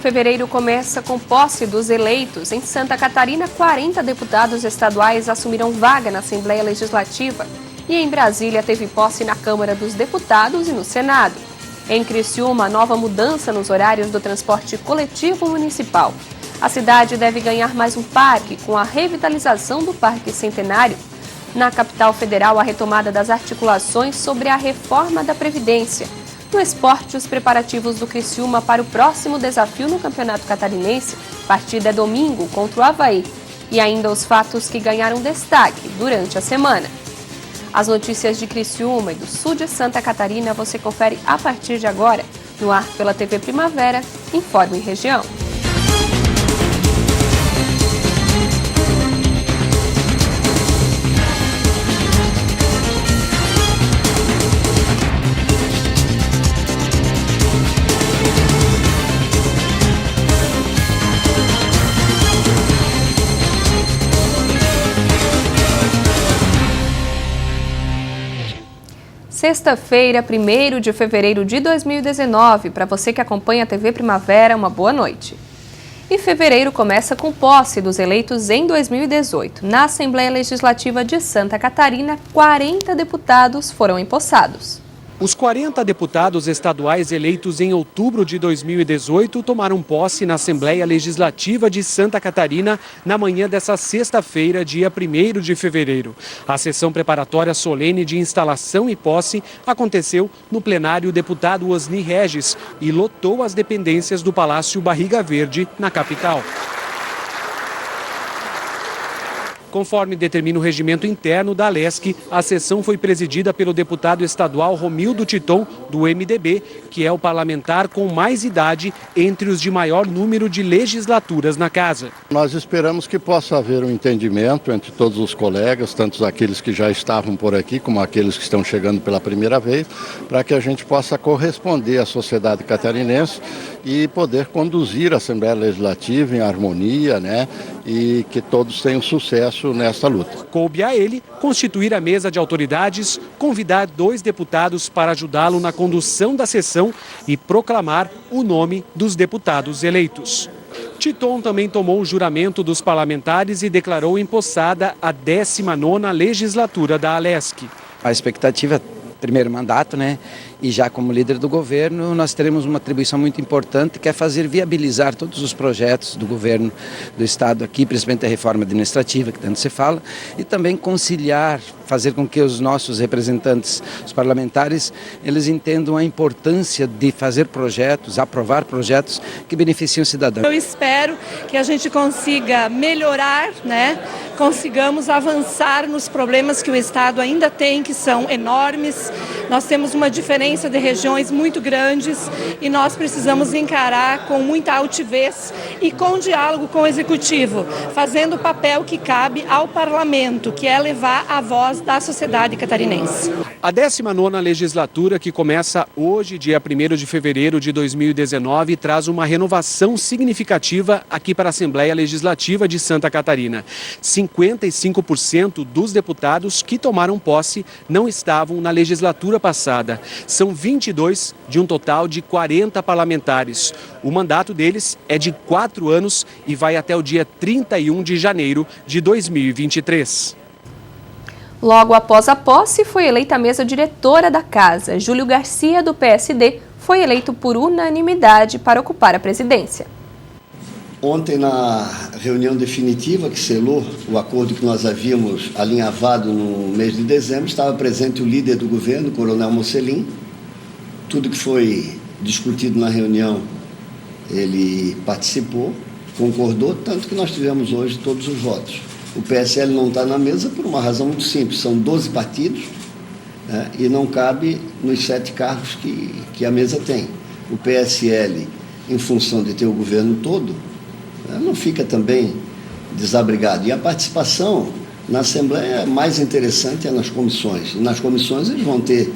Fevereiro começa com posse dos eleitos. Em Santa Catarina, 40 deputados estaduais assumiram vaga na Assembleia Legislativa. E em Brasília, teve posse na Câmara dos Deputados e no Senado. Em Criciúma, nova mudança nos horários do transporte coletivo municipal. A cidade deve ganhar mais um parque com a revitalização do Parque Centenário. Na capital federal, a retomada das articulações sobre a reforma da Previdência. No esporte, os preparativos do Criciúma para o próximo desafio no Campeonato Catarinense. Partida é domingo contra o Avaí. E ainda os fatos que ganharam destaque durante a semana. As notícias de Criciúma e do sul de Santa Catarina você confere a partir de agora. No ar pela TV Primavera, Informe Região. Sexta-feira, 1º de fevereiro de 2019. Para você que acompanha a TV Primavera, uma boa noite. E fevereiro começa com posse dos eleitos em 2018. Na Assembleia Legislativa de Santa Catarina, 40 deputados foram empossados. Os 40 deputados estaduais eleitos em outubro de 2018 tomaram posse na Assembleia Legislativa de Santa Catarina na manhã dessa sexta-feira, dia 1º de fevereiro. A sessão preparatória solene de instalação e posse aconteceu no plenário deputado Osni Regis e lotou as dependências do Palácio Barriga Verde, na capital. Conforme determina o regimento interno da Alesc, a sessão foi presidida pelo deputado estadual Romildo Titon, do MDB, que é o parlamentar com mais idade entre os de maior número de legislaturas na casa. Nós esperamos que possa haver um entendimento entre todos os colegas, tanto aqueles que já estavam por aqui como aqueles que estão chegando pela primeira vez, para que a gente possa corresponder à sociedade catarinense e poder conduzir a Assembleia Legislativa em harmonia, e que todos tenham sucesso nessa luta. Coube a ele constituir a mesa de autoridades, convidar 2 deputados para ajudá-lo na condução da sessão e proclamar o nome dos deputados eleitos. Titon também tomou o juramento dos parlamentares e declarou empossada a 19ª legislatura da Alesc. A expectativa, primeiro mandato, e já como líder do governo, nós teremos uma atribuição muito importante, que é fazer viabilizar todos os projetos do governo do Estado aqui, principalmente a reforma administrativa, que tanto se fala, e também conciliar, fazer com que os nossos representantes, os parlamentares, eles entendam a importância de fazer projetos, aprovar projetos que beneficiem o cidadão. Eu espero que a gente consiga melhorar, consigamos avançar nos problemas que o Estado ainda tem, que são enormes. Nós temos uma diferença de regiões muito grandes e nós precisamos encarar com muita altivez e com diálogo com o Executivo, fazendo o papel que cabe ao Parlamento, que é levar a voz da sociedade catarinense. A 19ª legislatura, que começa hoje, dia 1º de fevereiro de 2019, traz uma renovação significativa aqui para a Assembleia Legislativa de Santa Catarina. 55% dos deputados que tomaram posse não estavam na legislatura passada. São 22 de um total de 40 parlamentares. O mandato deles é de 4 anos e vai até o dia 31 de janeiro de 2023. Logo após a posse, foi eleita a mesa diretora da casa. Júlio Garcia, do PSD, foi eleito por unanimidade para ocupar a presidência. Ontem, na reunião definitiva que selou o acordo que nós havíamos alinhavado no mês de dezembro, estava presente o líder do governo, o coronel Mocelin. Tudo que foi discutido na reunião, ele participou, concordou, tanto que nós tivemos hoje todos os votos. O PSL não está na mesa por uma razão muito simples, são 12 partidos, e não cabe nos 7 cargos que a mesa tem. O PSL, em função de ter o governo todo, não fica também desabrigado. E a participação na Assembleia mais interessante é nas comissões. E nas comissões eles vão ter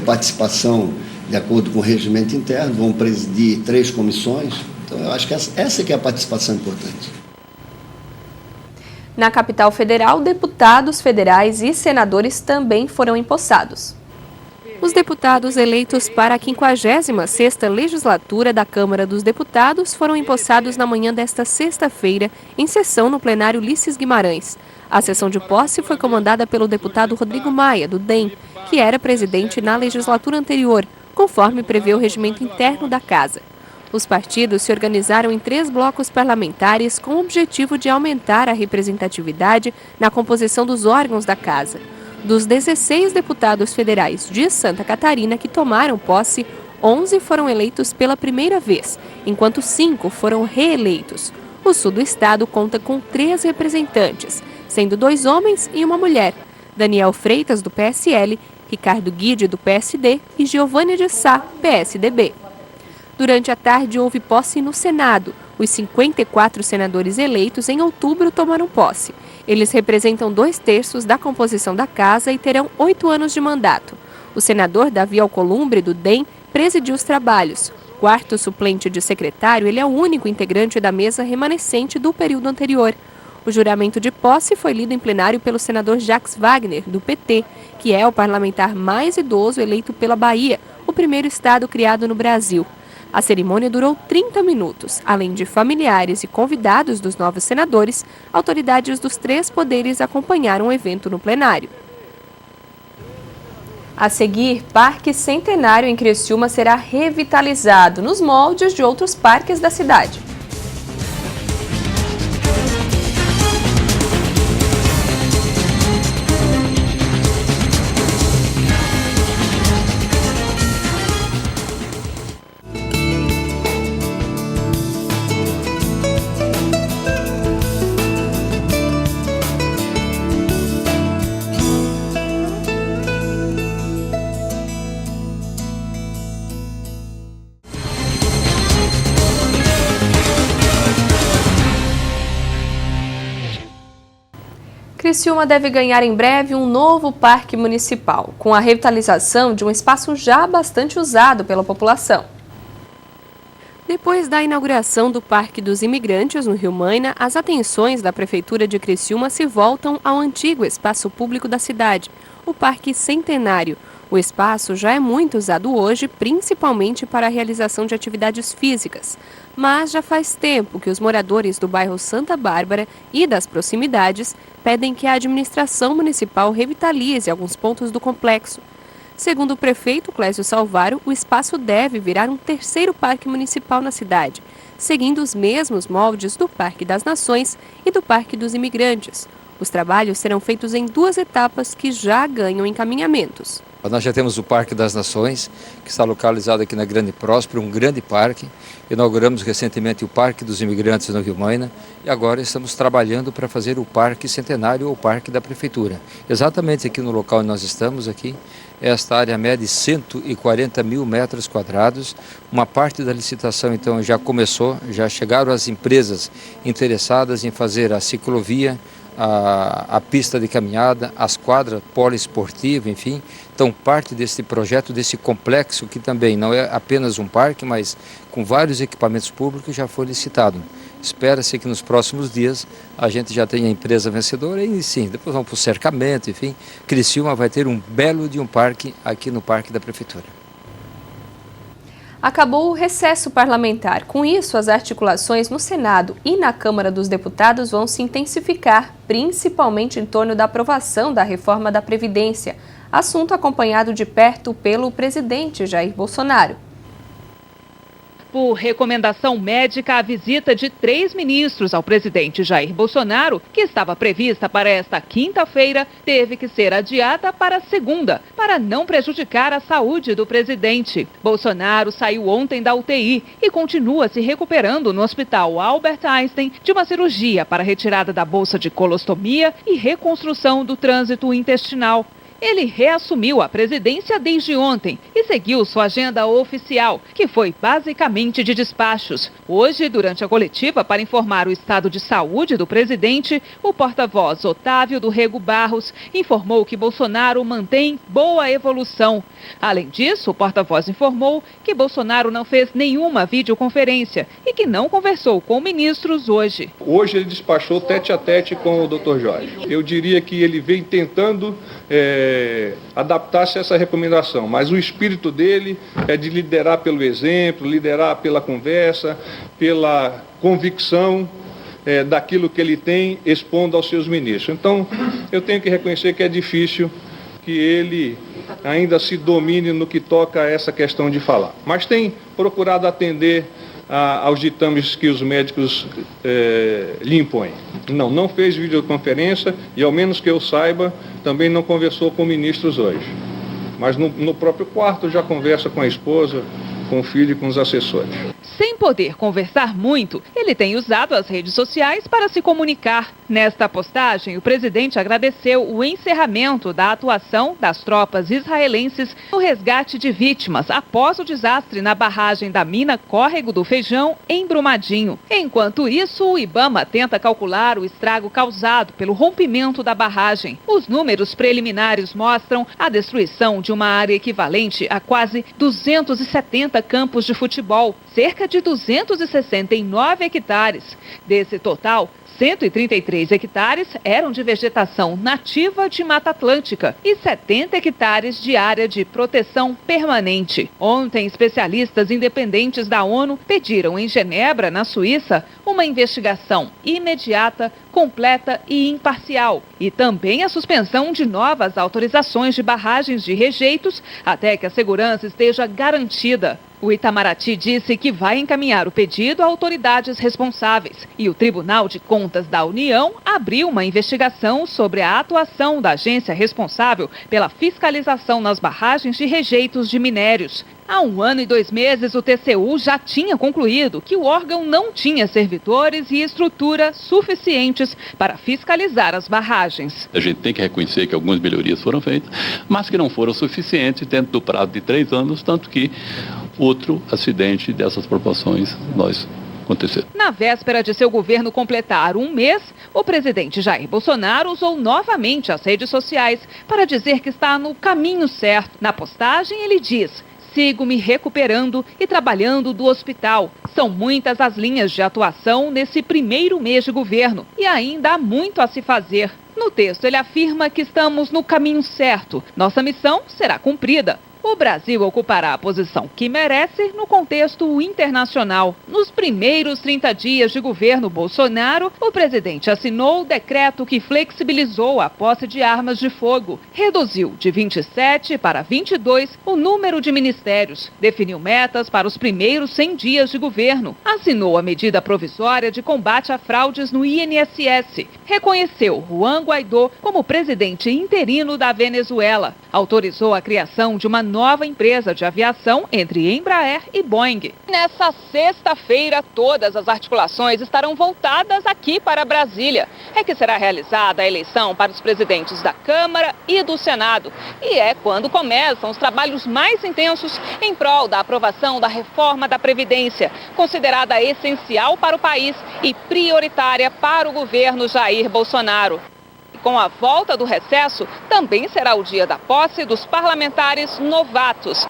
participação de acordo com o regimento interno, vão presidir 3 comissões. Então eu acho que essa que é a participação importante. Na capital federal, deputados federais e senadores também foram empossados. Os deputados eleitos para a 56ª legislatura da Câmara dos Deputados foram empossados na manhã desta sexta-feira, em sessão no plenário Ulisses Guimarães. A sessão de posse foi comandada pelo deputado Rodrigo Maia, do DEM, que era presidente na legislatura anterior, conforme prevê o regimento interno da Casa. Os partidos se organizaram em 3 blocos parlamentares com o objetivo de aumentar a representatividade na composição dos órgãos da Casa. Dos 16 deputados federais de Santa Catarina que tomaram posse, 11 foram eleitos pela primeira vez, enquanto 5 foram reeleitos. O sul do estado conta com 3 representantes, sendo 2 homens e uma mulher: Daniel Freitas, do PSL, Ricardo Guide, do PSD e Giovanni de Sá, PSDB. Durante a tarde houve posse no Senado. Os 54 senadores eleitos em outubro tomaram posse. Eles representam 2/3 da composição da Casa e terão 8 anos de mandato. O senador Davi Alcolumbre, do DEM, presidiu os trabalhos. Quarto suplente de secretário, ele é o único integrante da mesa remanescente do período anterior. O juramento de posse foi lido em plenário pelo senador Jacques Wagner, do PT, que é o parlamentar mais idoso eleito pela Bahia, o primeiro estado criado no Brasil. A cerimônia durou 30 minutos. Além de familiares e convidados dos novos senadores, autoridades dos 3 poderes acompanharam o evento no plenário. A seguir, Parque Centenário em Criciúma será revitalizado nos moldes de outros parques da cidade. Criciúma deve ganhar em breve um novo parque municipal, com a revitalização de um espaço já bastante usado pela população. Depois da inauguração do Parque dos Imigrantes, no Rio Maina, as atenções da Prefeitura de Criciúma se voltam ao antigo espaço público da cidade, o Parque Centenário. O espaço já é muito usado hoje, principalmente para a realização de atividades físicas. Mas já faz tempo que os moradores do bairro Santa Bárbara e das proximidades pedem que a administração municipal revitalize alguns pontos do complexo. Segundo o prefeito Clésio Salvaro, o espaço deve virar um 3º parque municipal na cidade, seguindo os mesmos moldes do Parque das Nações e do Parque dos Imigrantes. Os trabalhos serão feitos em 2 etapas que já ganham encaminhamentos. Nós já temos o Parque das Nações, que está localizado aqui na Grande Próspera, um grande parque. Inauguramos recentemente o Parque dos Imigrantes no Rio Maina e agora estamos trabalhando para fazer o Parque Centenário ou Parque da Prefeitura. Exatamente aqui no local onde nós estamos, aqui, esta área mede 140 mil metros quadrados. Uma parte da licitação então já começou, já chegaram as empresas interessadas em fazer a ciclovia, a pista de caminhada, as quadras poliesportivas, enfim. Então, parte desse projeto, desse complexo, que também não é apenas um parque, mas com vários equipamentos públicos, já foi licitado. Espera-se que nos próximos dias a gente já tenha a empresa vencedora e sim, depois vamos para o cercamento, enfim. Criciúma vai ter um belo de um parque aqui no Parque da Prefeitura. Acabou o recesso parlamentar. Com isso, as articulações no Senado e na Câmara dos Deputados vão se intensificar, principalmente em torno da aprovação da reforma da Previdência, assunto acompanhado de perto pelo presidente Jair Bolsonaro. Por recomendação médica, a visita de 3 ministros ao presidente Jair Bolsonaro, que estava prevista para esta quinta-feira, teve que ser adiada para segunda, para não prejudicar a saúde do presidente. Bolsonaro saiu ontem da UTI e continua se recuperando no Hospital Albert Einstein de uma cirurgia para retirada da bolsa de colostomia e reconstrução do trânsito intestinal. Ele reassumiu a presidência desde ontem e seguiu sua agenda oficial, que foi basicamente de despachos. Hoje, durante a coletiva para informar o estado de saúde do presidente, o porta-voz Otávio do Rego Barros informou que Bolsonaro mantém boa evolução. Além disso, o porta-voz informou que Bolsonaro não fez nenhuma videoconferência e que não conversou com ministros hoje. Hoje ele despachou tete a tete com o Dr. Jorge. Eu diria que ele vem tentando adaptar-se a essa recomendação, mas o espírito dele é de liderar pelo exemplo, liderar pela conversa, pela convicção daquilo que ele tem, expondo aos seus ministros. Então, eu tenho que reconhecer que é difícil que ele ainda se domine no que toca a essa questão de falar. Mas tem procurado atender aos ditames que os médicos lhe impõem. Não fez videoconferência e, ao menos que eu saiba, também não conversou com ministros hoje. Mas no próprio quarto já conversa com a esposa, com o filho e com os assessores. Sem poder conversar muito, ele tem usado as redes sociais para se comunicar. Nesta postagem, o presidente agradeceu o encerramento da atuação das tropas israelenses no resgate de vítimas após o desastre na barragem da mina Córrego do Feijão, em Brumadinho. Enquanto isso, o IBAMA tenta calcular o estrago causado pelo rompimento da barragem. Os números preliminares mostram a destruição de uma área equivalente a quase 270 campos de futebol, cerca de 269 hectares. Desse total, 133 hectares eram de vegetação nativa de Mata Atlântica e 70 hectares de área de proteção permanente. Ontem, especialistas independentes da ONU pediram em Genebra, na Suíça, uma investigação imediata, completa e imparcial, e também a suspensão de novas autorizações de barragens de rejeitos até que a segurança esteja garantida. O Itamaraty disse que vai encaminhar o pedido a autoridades responsáveis e o Tribunal de Contas da União abriu uma investigação sobre a atuação da agência responsável pela fiscalização nas barragens de rejeitos de minérios. Há 1 ano e 2 meses, o TCU já tinha concluído que o órgão não tinha servidores e estrutura suficientes para fiscalizar as barragens. A gente tem que reconhecer que algumas melhorias foram feitas, mas que não foram suficientes dentro do prazo de 3 anos, tanto que outro acidente dessas proporções aconteceu. Na véspera de seu governo completar 1 mês, o presidente Jair Bolsonaro usou novamente as redes sociais para dizer que está no caminho certo. Na postagem, ele diz: "Sigo me recuperando e trabalhando do hospital. São muitas as linhas de atuação nesse primeiro mês de governo e ainda há muito a se fazer." No texto, ele afirma que estamos no caminho certo. Nossa missão será cumprida. O Brasil ocupará a posição que merece no contexto internacional. Nos primeiros 30 dias de governo Bolsonaro, o presidente assinou o decreto que flexibilizou a posse de armas de fogo, reduziu de 27 para 22 o número de ministérios, definiu metas para os primeiros 100 dias de governo, assinou a medida provisória de combate a fraudes no INSS, reconheceu Juan Guaidó como presidente interino da Venezuela, autorizou a criação de uma nova empresa de aviação entre Embraer e Boeing. Nessa sexta-feira, todas as articulações estarão voltadas aqui para Brasília. É que será realizada a eleição para os presidentes da Câmara e do Senado. E é quando começam os trabalhos mais intensos em prol da aprovação da reforma da Previdência, considerada essencial para o país e prioritária para o governo Jair Bolsonaro. Com a volta do recesso, também será o dia da posse dos parlamentares novatos.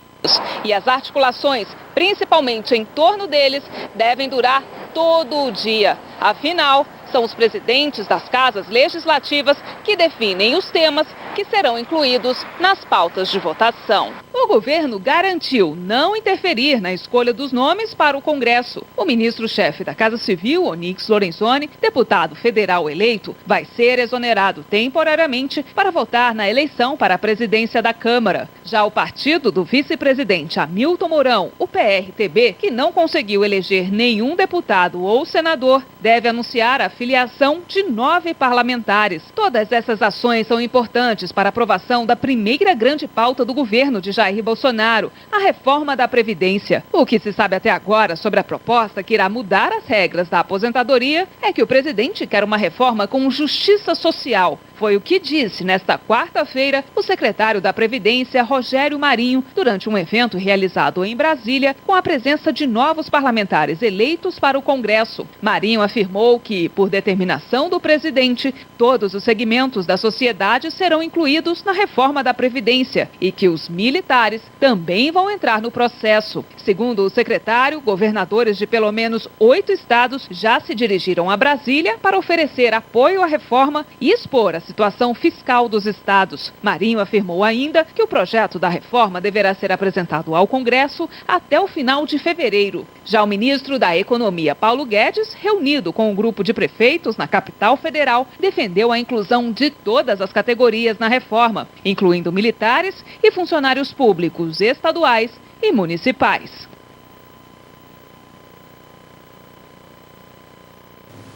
E as articulações, principalmente em torno deles, devem durar todo o dia. Afinal, são os presidentes das casas legislativas que definem os temas que serão incluídos nas pautas de votação. O governo garantiu não interferir na escolha dos nomes para o Congresso. O ministro-chefe da Casa Civil, Onyx Lorenzoni, deputado federal eleito, vai ser exonerado temporariamente para votar na eleição para a presidência da Câmara. Já o partido do vice-presidente Hamilton Mourão, o PRTB, que não conseguiu eleger nenhum deputado ou senador, deve anunciar a filiação de 9 parlamentares. Todas essas ações são importantes para a aprovação da primeira grande pauta do governo de Jair Bolsonaro, a reforma da Previdência. O que se sabe até agora sobre a proposta que irá mudar as regras da aposentadoria é que o presidente quer uma reforma com justiça social. Foi o que disse nesta quarta-feira o secretário da Previdência, Rogério Marinho, durante um evento realizado em Brasília com a presença de novos parlamentares eleitos para o Congresso. Marinho afirmou que, por determinação do presidente, todos os segmentos da sociedade serão incluídos na reforma da Previdência e que os militares também vão entrar no processo. Segundo o secretário, governadores de pelo menos 8 estados já se dirigiram a Brasília para oferecer apoio à reforma e expor as situação fiscal dos estados. Marinho afirmou ainda que o projeto da reforma deverá ser apresentado ao Congresso até o final de fevereiro. Já o ministro da Economia, Paulo Guedes, reunido com um grupo de prefeitos na capital federal, defendeu a inclusão de todas as categorias na reforma, incluindo militares e funcionários públicos estaduais e municipais.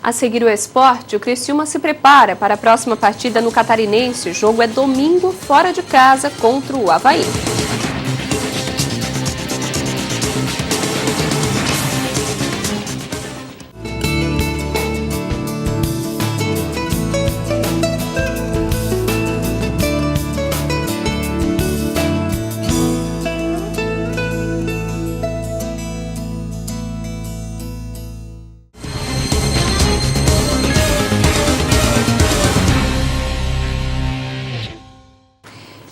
A seguir o esporte, o Criciúma se prepara para a próxima partida no Catarinense. O jogo é domingo, fora de casa, contra o Avaí.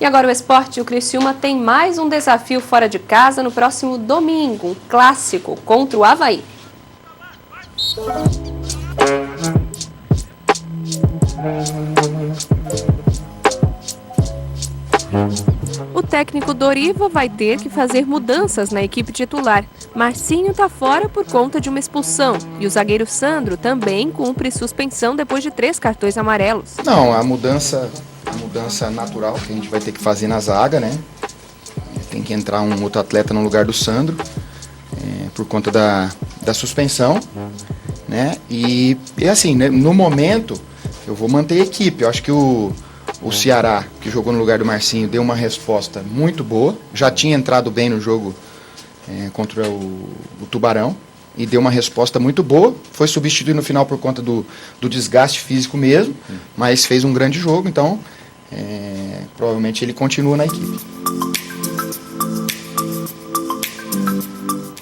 E agora o esporte, o Criciúma tem mais um desafio fora de casa no próximo domingo, um clássico contra o Avaí. O técnico Doriva vai ter que fazer mudanças na equipe titular. Marcinho está fora por conta de uma expulsão e o zagueiro Sandro também cumpre suspensão depois de 3 cartões amarelos. Não, a mudança natural que a gente vai ter que fazer na zaga, né? Tem que entrar um outro atleta no lugar do Sandro, por conta da suspensão, né? E assim, né, no momento, eu vou manter a equipe. Eu acho que o Ceará, que jogou no lugar do Marcinho, deu uma resposta muito boa. Já tinha entrado bem no jogo contra o Tubarão e deu uma resposta muito boa. Foi substituído no final por conta do desgaste físico mesmo, mas fez um grande jogo, então provavelmente ele continua na equipe.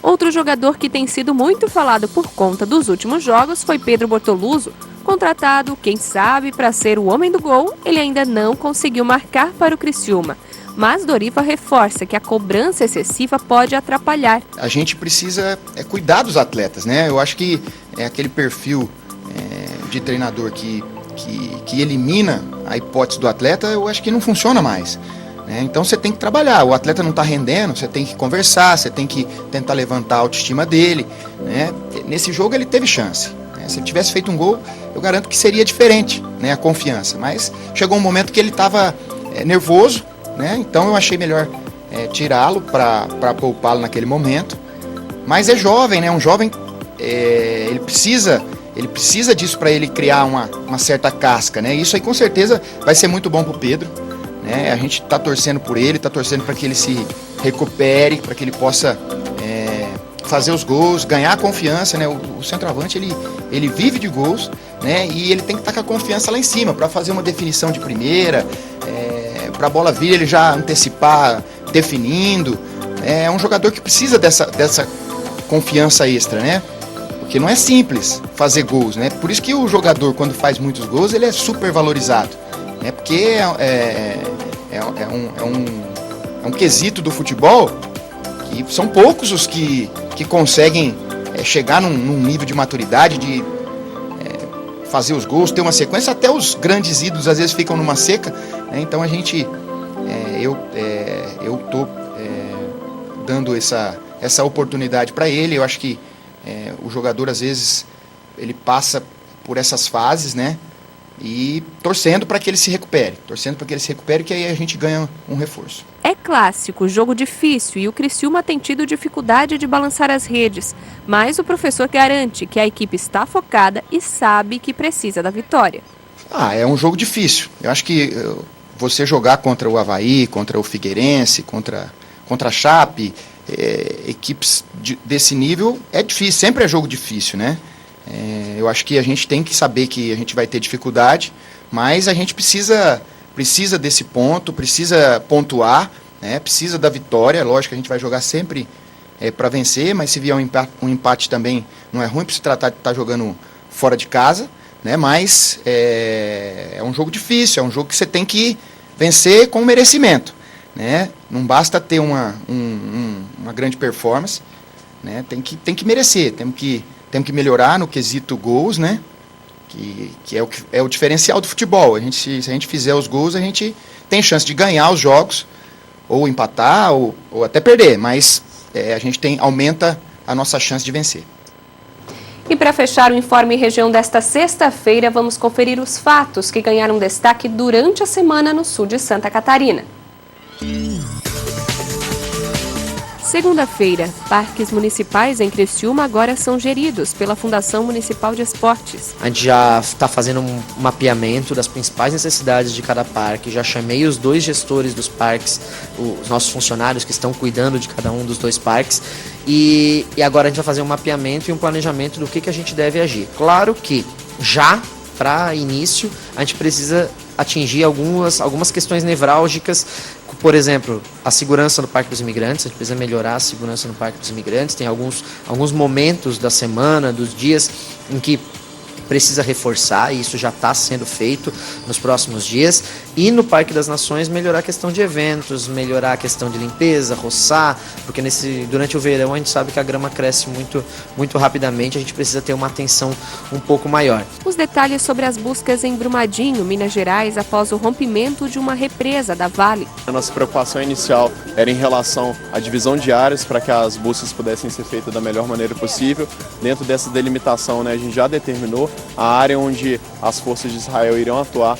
Outro jogador que tem sido muito falado por conta dos últimos jogos foi Pedro Bortoluso. Contratado, quem sabe, para ser o homem do gol, ele ainda não conseguiu marcar para o Criciúma. Mas Doriva reforça que a cobrança excessiva pode atrapalhar. A gente precisa cuidar dos atletas, né? Eu acho que aquele perfil de treinador que elimina a hipótese do atleta, eu acho que não funciona mais. Então você tem que trabalhar, o atleta não está rendendo, você tem que conversar, você tem que tentar levantar a autoestima dele, né? Nesse jogo ele teve chance, né? Se ele tivesse feito um gol, eu garanto que seria diferente, né, a confiança, mas chegou um momento que ele estava nervoso, né? Então eu achei melhor tirá-lo para poupá-lo naquele momento, mas é jovem, né? Um jovem, ele precisa disso para ele criar uma certa casca, né? Isso aí com certeza vai ser muito bom para o Pedro. A gente está torcendo por ele, está torcendo para que ele se recupere, para que ele possa fazer os gols, ganhar confiança, né? O centroavante ele vive de gols, né? E ele tem que estar com a confiança lá em cima para fazer uma definição de primeira, para a bola vir ele já antecipar definindo. É um jogador que precisa dessa confiança extra, né? Porque não é simples fazer gols, né? Por isso que o jogador, quando faz muitos gols, ele é super valorizado. Porque é um quesito do futebol que são poucos os que conseguem chegar num nível de maturidade, de fazer os gols, ter uma sequência. Até os grandes ídolos às vezes ficam numa seca, né? Então a gente, eu estou dando essa oportunidade para ele. Eu acho que o jogador às vezes ele passa por essas fases, né? E torcendo para que ele se recupere, que aí a gente ganha um reforço. É clássico, jogo difícil e o Criciúma tem tido dificuldade de balançar as redes, mas o professor garante que a equipe está focada e sabe que precisa da vitória. É um jogo difícil. Eu acho que você jogar contra o Avaí, contra o Figueirense, contra a Chape, equipes desse nível é difícil, sempre é jogo difícil, né? Eu acho que a gente tem que saber que a gente vai ter dificuldade, mas a gente precisa desse ponto, precisa pontuar, né? Precisa da vitória. Lógico que a gente vai jogar sempre para vencer, mas se vier um empate também não é ruim, para se tratar de estar jogando fora de casa, né? Mas é um jogo difícil, é um jogo que você tem que vencer com merecimento, né? Não basta ter uma grande performance, né? Tem que merecer, temos que melhorar no quesito gols, né? que é o diferencial do futebol. Se a gente fizer os gols, a gente tem chance de ganhar os jogos, ou empatar, ou até perder, mas a gente aumenta a nossa chance de vencer. E para fechar o Informe Região desta sexta-feira, vamos conferir os fatos que ganharam destaque durante a semana no sul de Santa Catarina. Segunda-feira, parques municipais em Criciúma agora são geridos pela Fundação Municipal de Esportes. A gente já está fazendo um mapeamento das principais necessidades de cada parque. Já chamei os 2 gestores dos parques, os nossos funcionários que estão cuidando de cada um dos 2 parques. E agora a gente vai fazer um mapeamento e um planejamento do que a gente deve agir. Claro que já para início a gente precisa atingir algumas questões nevrálgicas. Por exemplo, a segurança no Parque dos Imigrantes, a gente precisa melhorar a segurança no Parque dos Imigrantes. Tem alguns momentos da semana, dos dias, em que precisa reforçar, e isso já está sendo feito nos próximos dias. E no Parque das Nações, melhorar a questão de eventos, melhorar a questão de limpeza, roçar, porque durante o verão a gente sabe que a grama cresce muito, muito rapidamente, a gente precisa ter uma atenção um pouco maior. Os detalhes sobre as buscas em Brumadinho, Minas Gerais, após o rompimento de uma represa da Vale. A nossa preocupação inicial era em relação à divisão de áreas para que as buscas pudessem ser feitas da melhor maneira possível. Dentro dessa delimitação, a gente já determinou a área onde as forças de Israel irão atuar.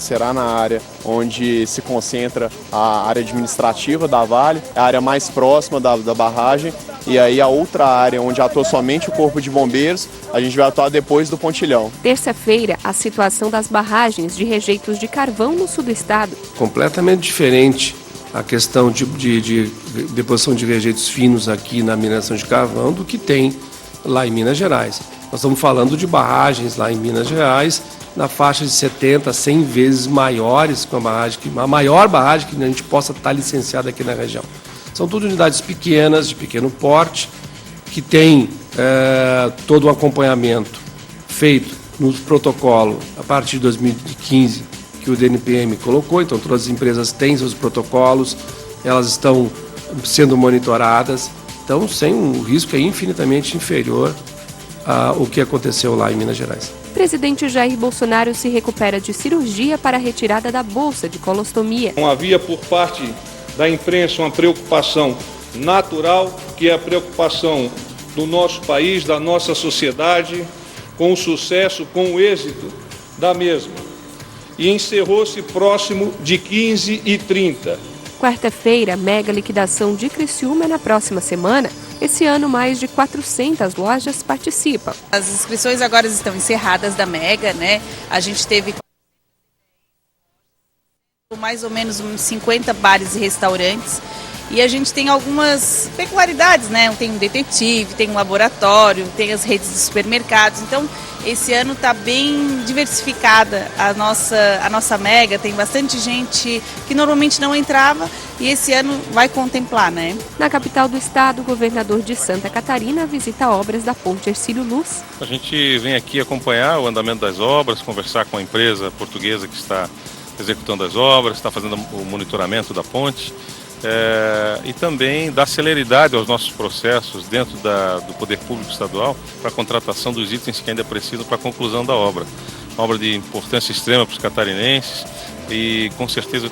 Será na área onde se concentra a área administrativa da Vale, a área mais próxima da barragem, e aí a outra área onde atua somente o Corpo de Bombeiros, a gente vai atuar depois do Pontilhão. Terça-feira, a situação das barragens de rejeitos de carvão no sul do estado. Completamente diferente a questão de deposição de rejeitos finos aqui na mineração de carvão do que tem lá em Minas Gerais. Nós estamos falando de barragens lá em Minas Gerais, na faixa de 70, 100 vezes maiores com a maior barragem que a gente possa estar licenciada aqui na região. São tudo unidades pequenas, de pequeno porte, que tem todo um acompanhamento feito no protocolo a partir de 2015, que o DNPM colocou. Então todas as empresas têm seus protocolos, elas estão sendo monitoradas, então sem um risco infinitamente inferior ao que aconteceu lá em Minas Gerais. Presidente Jair Bolsonaro se recupera de cirurgia para a retirada da bolsa de colostomia. Não havia por parte da imprensa uma preocupação natural, que é a preocupação do nosso país, da nossa sociedade, com o sucesso, com o êxito da mesma. E encerrou-se próximo de 15h30. Quarta-feira, mega liquidação de Criciúma na próxima semana. Esse ano, mais de 400 lojas participam. As inscrições agora estão encerradas da Mega, né? A gente teve mais ou menos uns 50 bares e restaurantes. E a gente tem algumas peculiaridades, né? Tem um detetive, tem um laboratório, tem as redes de supermercados. Então, esse ano está bem diversificada a nossa Mega. Tem bastante gente que normalmente não entrava e esse ano vai contemplar, né? Na capital do estado, o governador de Santa Catarina visita obras da Ponte Hercílio Luz. A gente vem aqui acompanhar o andamento das obras, conversar com a empresa portuguesa que está executando as obras, está fazendo o monitoramento da ponte. E também dar celeridade aos nossos processos dentro do Poder Público Estadual para a contratação dos itens que ainda precisam para a conclusão da obra. Uma obra de importância extrema para os catarinenses e com certeza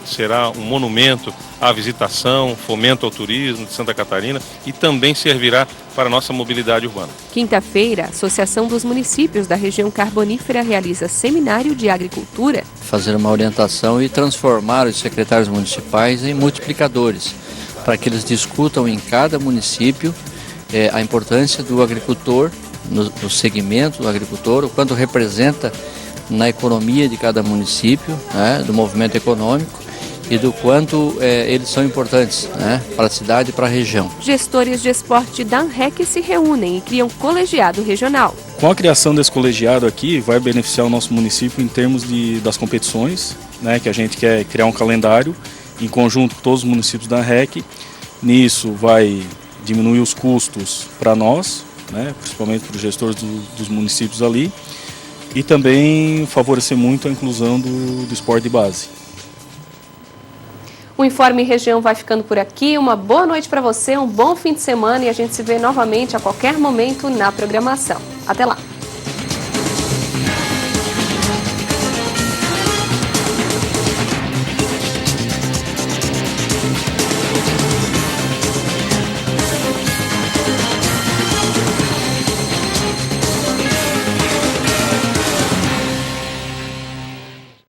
será um monumento à visitação, fomento ao turismo de Santa Catarina e também servirá para a nossa mobilidade urbana. Quinta-feira, a Associação dos Municípios da Região Carbonífera realiza seminário de agricultura. Fazer uma orientação e transformar os secretários municipais em multiplicadores, para que eles discutam em cada município a importância do agricultor, no segmento do agricultor, o quanto representa na economia de cada município, né, do movimento econômico e do quanto eles são importantes, né, para a cidade e para a região. Gestores de esporte da ANREC se reúnem e criam colegiado regional. Com a criação desse colegiado aqui, vai beneficiar o nosso município em termos das competições, né, que a gente quer criar um calendário em conjunto com todos os municípios da ANREC. Nisso vai diminuir os custos para nós, né, principalmente para os gestores dos municípios ali, e também favorecer muito a inclusão do esporte de base. O Informe Região vai ficando por aqui. Uma boa noite para você, um bom fim de semana e a gente se vê novamente a qualquer momento na programação. Até lá!